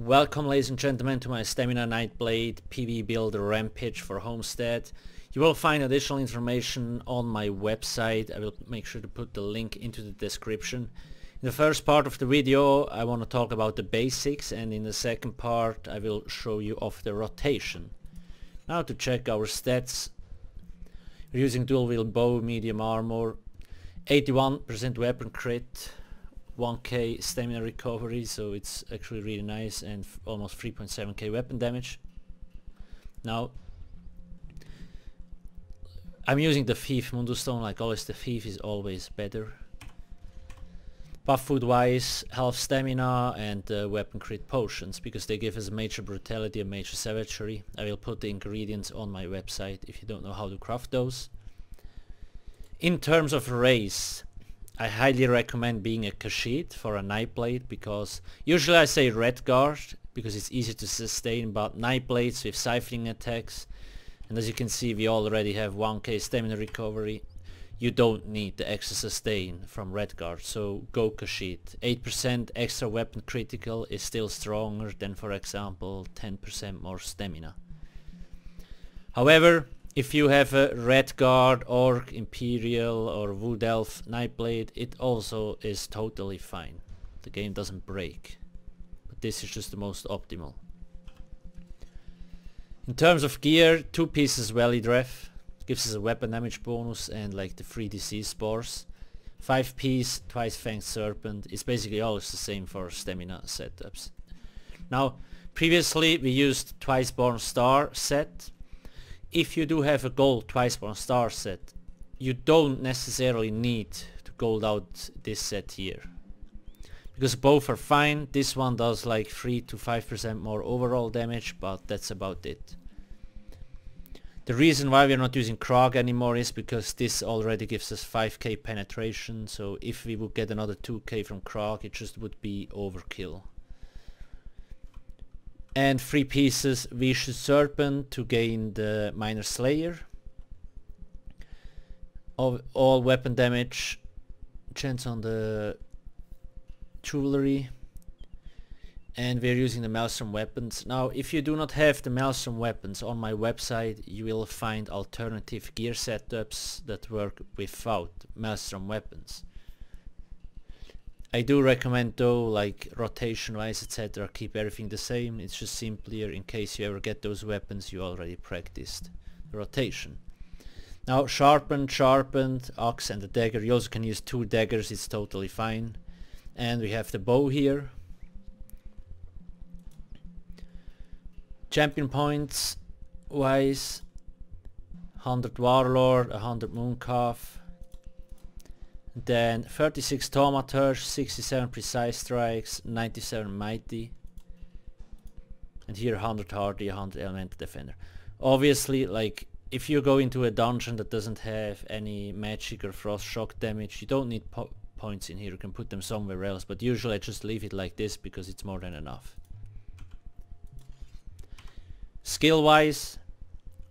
Welcome ladies and gentlemen to my Stamina Nightblade PvE build Rampage for Homestead. You will find additional information on my website. I will make sure to put the link into the description. In the first part of the video I want to talk about the basics, and in the second part I will show you off the rotation. Now to check our stats. We're using dual wield bow, medium armor, 81% weapon crit, 1k stamina recovery, so it's actually really nice, and almost 3.7k weapon damage. Now I'm using the Thief Mundustone, like always. The Thief is always better. Buff food wise, half stamina and weapon crit potions, because they give us major brutality and major savagery. I will put the ingredients on my website if you don't know how to craft those. In terms of race, I highly recommend being a Khajiit for a Nightblade, because usually I say Redguard because it's easy to sustain, but Nightblades with siphoning attacks, and as you can see we already have 1k stamina recovery, you don't need the extra sustain from Redguard, so go Khajiit. 8% extra weapon critical is still stronger than, for example, 10% more stamina. However, if you have a Redguard, Orc, Imperial or Wood Elf Nightblade, it also is totally fine. The game doesn't break. But this is just the most optimal. In terms of gear, 2 pieces Valley Ref gives us a weapon damage bonus and like the 3 disease spores. 5 piece Twice Fanged Serpent is basically always the same for stamina setups. Now previously we used Twice Born Star set. If you do have a gold Twice Born Star set, you don't necessarily need to gold out this set here, because both are fine. This one does like 3 to 5% more overall damage, but that's about it. The reason why we're not using Krog anymore is because this already gives us 5k penetration, so if we would get another 2k from Krog, it just would be overkill. And 3 pieces Vicious Serpent to gain the Minor Slayer. All weapon damage, chance on the jewelry. And we're using the Maelstrom weapons. Now if you do not have the Maelstrom weapons, on my website you will find alternative gear setups that work without Maelstrom weapons. I do recommend though, like rotation wise etc, keep everything the same. It's just simpler in case you ever get those weapons, you already practiced the rotation. Now sharpened, axe and the dagger. You also can use 2 daggers, it's totally fine. And we have the bow here. Champion points wise, 100 Warlord, 100 Mooncalf, then 36 Thaumaturge, 67 Precise Strikes, 97 Mighty, and here 100 Hardy, 100 Elemental Defender. Obviously, like if you go into a dungeon that doesn't have any magic or frost shock damage, you don't need points in here, you can put them somewhere else, but usually I just leave it like this because it's more than enough. Skill wise,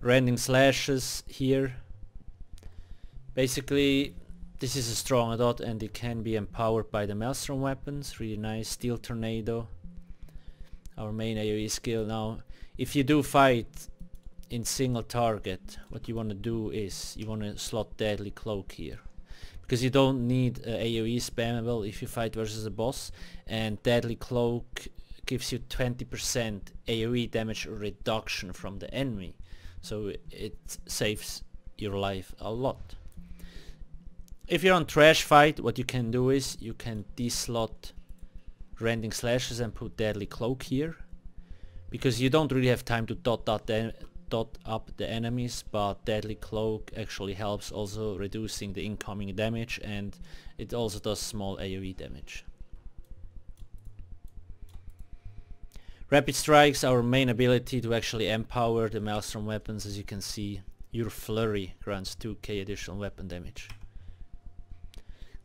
Rending Slashes here. Basically this is a strong dot and it can be empowered by the Maelstrom weapons, really nice. Steel Tornado, our main AoE skill. Now if you do fight in single target, what you want to do is you want to slot Deadly Cloak here, because you don't need AoE spammable if you fight versus a boss, and Deadly Cloak gives you 20% AoE damage reduction from the enemy, so it saves your life a lot. If you're on trash fight, what you can do is you can deslot Rending Slashes and put Deadly Cloak here, because you don't really have time to dot up the enemies, but Deadly Cloak actually helps also reducing the incoming damage, and it also does small AoE damage. Rapid Strikes, our main ability to actually empower the Maelstrom weapons. As you can see, your Flurry grants 2k additional weapon damage.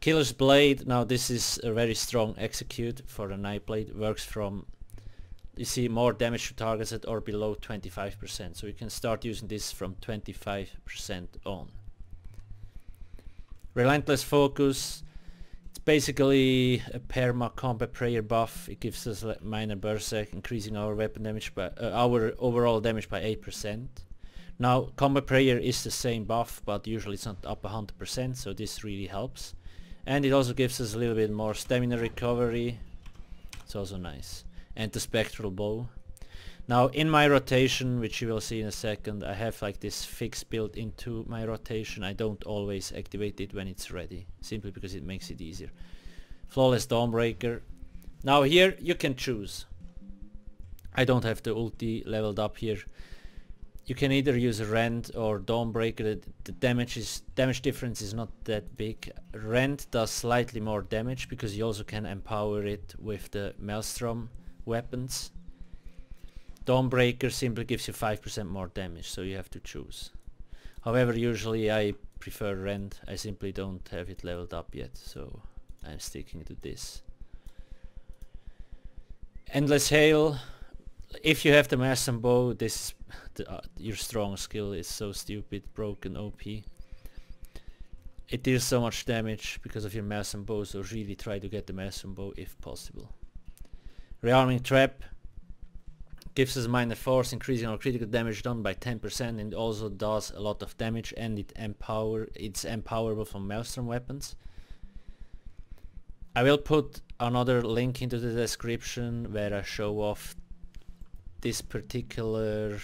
Killer's Blade, now this is a very strong execute for the Nightblade. Works from, you see, more damage to targets at or below 25%, so you can start using this from 25% on. Relentless Focus, it's basically a perma combat prayer buff. It gives us like minor berserk, increasing our weapon damage by our overall damage by 8%. Now combat prayer is the same buff, but usually it's not up 100%, so this really helps. And it also gives us a little bit more stamina recovery. It's also nice. And the spectral bow. Now in my rotation, which you will see in a second, I have like this fix built into my rotation. I don't always activate it when it's ready, simply because it makes it easier. Flawless Dawnbreaker. Now here you can choose. I don't have the ulti leveled up here. You can either use Rend or Dawnbreaker. The damage difference is not that big. Rend does slightly more damage because you also can empower it with the Maelstrom weapons. Dawnbreaker simply gives you 5% more damage, so you have to choose. However, usually I prefer Rend. I simply don't have it leveled up yet, so I'm sticking to this. Endless Hail. If you have the Maelstrom bow, this your strong skill is so stupid, broken, OP. It deals so much damage because of your Maelstrom bow, so really try to get the Maelstrom bow if possible. Rearming Trap gives us minor force, increasing our critical damage done by 10%, and it also does a lot of damage, and it's empowerable from Maelstrom weapons. I will put another link into the description where I show off this particular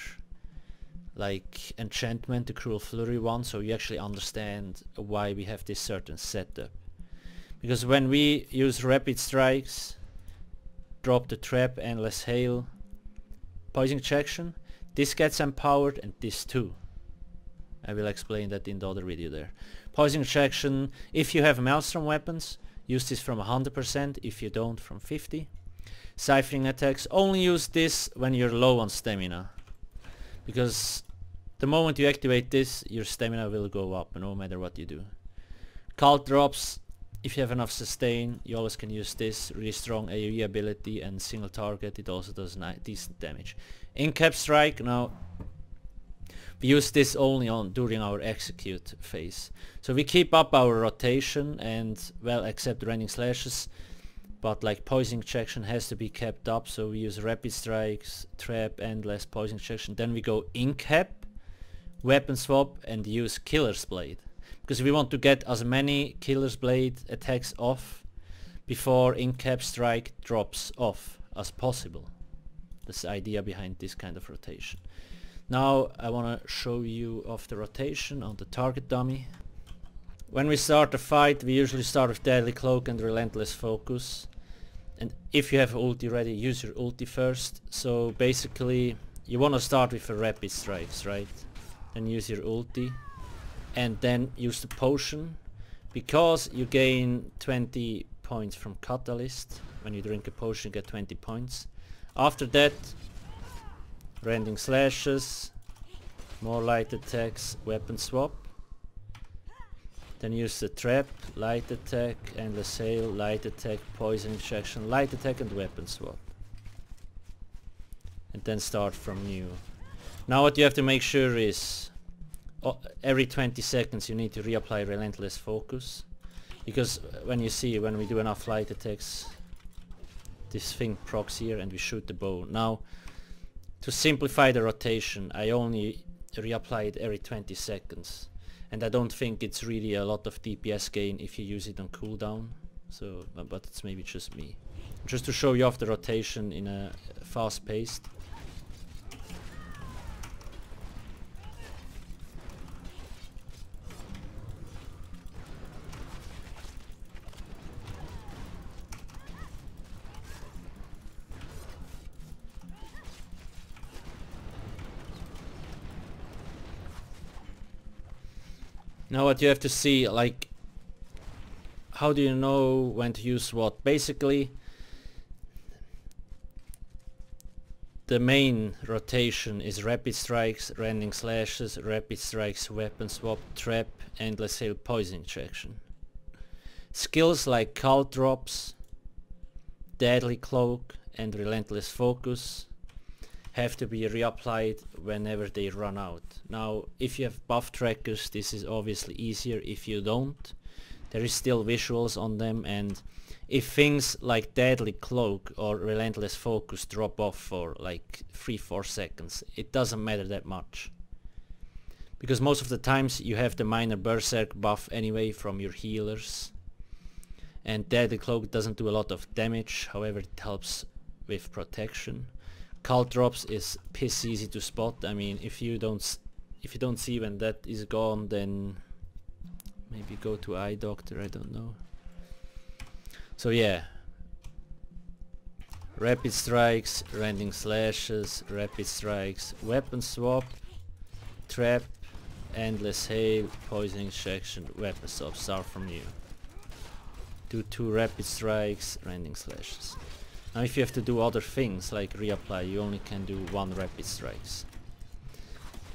like enchantment, the Cruel Flurry one, so you actually understand why we have this certain setup. Because when we use rapid strikes, drop the trap, endless hail, poison injection, this gets empowered and this too. I will explain that in the other video there. Poison injection, if you have Maelstrom weapons, use this from 100%, if you don't, from 50%. Siphoning attacks, only use this when you're low on stamina, because the moment you activate this, your stamina will go up no matter what you do. Cult drops, if you have enough sustain, you always can use this. Really strong AoE ability and single target, it also does decent damage. Incap strike, now we use this only during our execute phase. So we keep up our rotation and, well, except rending slashes, but like poison injection has to be kept up, so we use rapid strikes, trap, endless, poison injection. Then we go incap, weapon swap, and use killer's blade, because we want to get as many killer's blade attacks off before incap strike drops off as possible. That's the idea behind this kind of rotation. Now I want to show you off the rotation on the target dummy. When we start a fight, we usually start with Deadly Cloak and Relentless Focus. And if you have ulti ready, use your ulti first. So basically, you want to start with a rapid strikes, right? Then use your ulti. And then use the potion. Because you gain 20 points from Catalyst. When you drink a potion, you get 20 points. After that, rending slashes, more light attacks, weapon swap. Then use the trap, light attack, endless hail, light attack, poison injection, light attack, and weapon swap. And then start from new. Now what you have to make sure is every 20 seconds you need to reapply Relentless Focus. Because when we do enough light attacks, this thing procs here and we shoot the bow. Now, to simplify the rotation, I only reapply it every 20 seconds. And I don't think it's really a lot of DPS gain if you use it on cooldown. So, but it's maybe just me. Just to show you off the rotation in a fast paced. Now what you have to see, like, how do you know when to use what? Basically, the main rotation is rapid strikes, rending slashes, rapid strikes, weapon swap, trap, endless hail, poison injection. Skills like cult drops, deadly cloak, and relentless focus have to be reapplied whenever they run out. Now, if you have buff trackers, this is obviously easier. If you don't, there is still visuals on them, and if things like Deadly Cloak or Relentless Focus drop off for like 3-4 seconds, it doesn't matter that much. Because most of the times you have the minor Berserk buff anyway from your healers. And Deadly Cloak doesn't do a lot of damage, however it helps with protection. Cult drops is piss easy to spot. I mean, if you don't see when that is gone, then maybe go to Eye Doctor, I don't know. So yeah, Rapid Strikes, Rending Slashes, Rapid Strikes, Weapon Swap, Trap, Endless Hail, Poison Injection, Weapon Swap, start from you. Do 2 Rapid Strikes, Rending Slashes. Now if you have to do other things like reapply, you only can do 1 Rapid Strikes.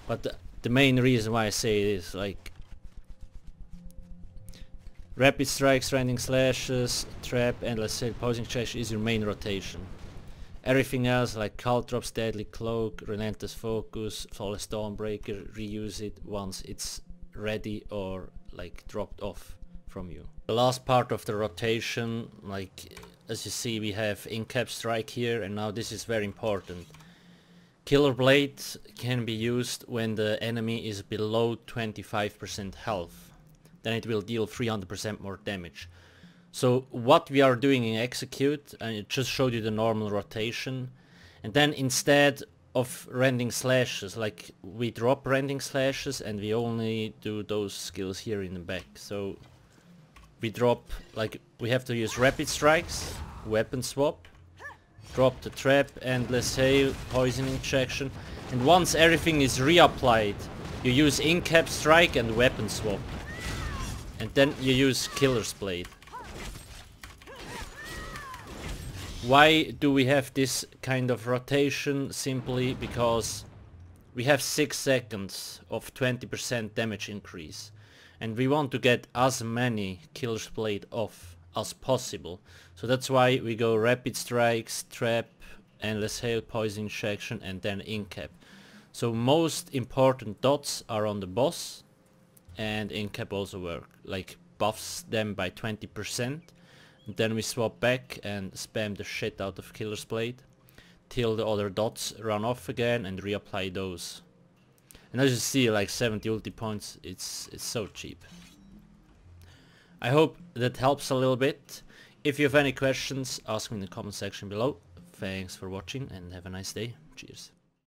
But the main reason why I say it is like Rapid Strikes, Rending Slashes, Trap, Endless Hail, Poison Injection is your main rotation. Everything else like Cult Drops, Deadly Cloak, Relentless Focus, Flawless Dawnbreaker, reuse it once it's ready or like dropped off from you. The last part of the rotation, like as you see, we have In-Cap Strike here, and now this is very important. Killer Blade can be used when the enemy is below 25% health. Then it will deal 300% more damage. So what we are doing in Execute, and it just showed you the normal rotation, and then instead of Rending Slashes, like we drop Rending Slashes and we only do those skills here in the back. So we drop, like we have to use Rapid Strikes, Weapon Swap, drop the Trap, Endless Hail, Poison Injection, and once everything is reapplied, you use In-Cap Strike and Weapon Swap. And then you use Killer's Blade. Why do we have this kind of rotation? Simply because we have 6 seconds of 20% damage increase. And we want to get as many Killer's Blade off as possible. So that's why we go Rapid Strikes, Trap, Endless Hail, Poison Injection, and then In-Cap. So most important dots are on the boss, and In-Cap also work, like buffs them by 20%. And then we swap back and spam the shit out of Killer's Blade till the other dots run off again and reapply those. And as you see, like 70 ulti points, it's so cheap. I hope that helps a little bit. If you have any questions, ask me in the comment section below. Thanks for watching and have a nice day. Cheers.